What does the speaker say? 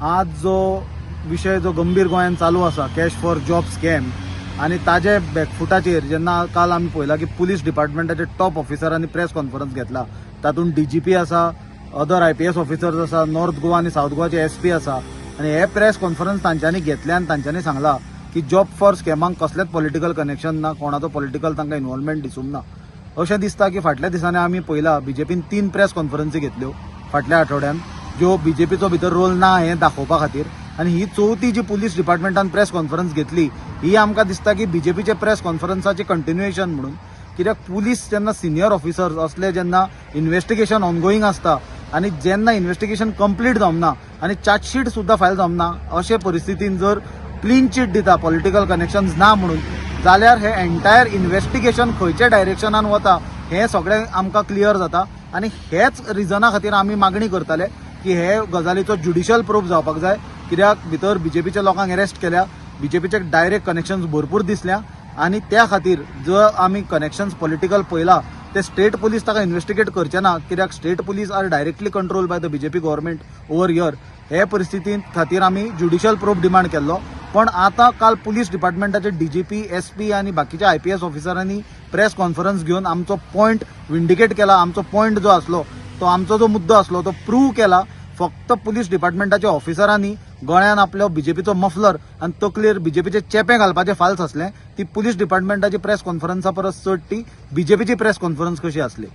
आज जो विषय जो गंभीर गोंयान चालू आसा कॅश फॉर जॉब स्कॅम आणि ताजे बॅकफुटाचेर जेन्ना काल आमी पळयला की पुलीस डिपार्टमेंटाचे टॉप ऑफिसरांनी प्रेस कॉन्फरन्स घेतला, तातूंत DGP आसा, अदर IPS ऑफिसर्स आसा, नॉर्थ गोवा आणि साऊथ गोवाचे SP आसा आणि हे प्रेस कॉन्फरन्स तांच्यांनी घेतले आनी तांच्यांनी सांगला की जॉब फॉर स्कॅमांक कसलेच पॉलिटिकल कनेक्शन ना, कोणाचो पॉलिटिकल तांकां इन्वॉल्वमेंट दिसूंक ना। अशें दिसता की फाटल्या दिसांनी आमी पळयला BJPन 3 प्रेस कॉन्फरन्सी घेतल्यो फाटल्या आठवड्यान, ज्यो BJPचो भितर रोल ना हें दाखोवपा खातीर, आनी ही चवथी जी पुलीस डिपार्टमेंटान प्रेस कॉन्फरन्स घेतली ही आमकां दिसता की BJPचे प्रेस कॉन्फरन्साचे कंटिन्युएशन म्हणून। कित्याक पुलीस जेन्ना सिनियर ऑफिसर्स असले जेन्ना इन्व्हेस्टिगेशन ऑनगोईंग आसता आनी जेन्ना इन्व्हेस्टिगेशन कंप्लीट जावना आनी चार्जशीट सुद्दां फायल जावना अशे परिस्थितीन जर क्लीन चीट दिता पॉलिटिकल कनेक्शन्स ना म्हणून, जाल्यार हे एंटायर इन्व्हेस्टिगेशन खंयच्या डायरेक्शनान वता हें सगळें आमकां क्लियर जाता। आनी हेच रिजना खातीर आमी मागणी करताले की हे गजालीचो ज्युडिशियल प्रूफ जावपाक जाय, कित्याक भितर BJPच्या लोकांक अरेस्ट केल्या, BJPचे डायरेक्ट कनेक्शन्स भरपूर दिसल्या आनी त्या खातीर जो आमी कनेक्शन्स पॉलिटिकल पळयला ते स्टेट पुलीस ताका इन्व्हेस्टिगेट करचे ना, कित्याक state police are directly control by the BJP government over here. हे परिस्थितीन खातीर आमी ज्युडिशियल प्रूफ डिमांड केल्लो, पण आता काल पुलीस डिपार्टमेंटाचे DGP, SP आणि बाकीच्या IPS ऑफिसरांनी प्रेस कॉन्फरन्स घेऊन आमचो पॉइंट विंडिकेट केला। आमचो पॉइंट जो आसलो तो आमचो जो मुद्दो आसलो तो प्रूव्ह केला। फक्त पुलीस डिपार्टमेंटाच्या ऑफिसरांनी गळ्यान आपलो BJPचो मफलर आणि तकलेर BJPचे चेपे घालपाचे फाल्स असले, ती पुलीस डिपार्टमेंटाची प्रेस कॉन्फरन्सा परस चड ती BJPची प्रेस कॉन्फरन्स कशी आसली।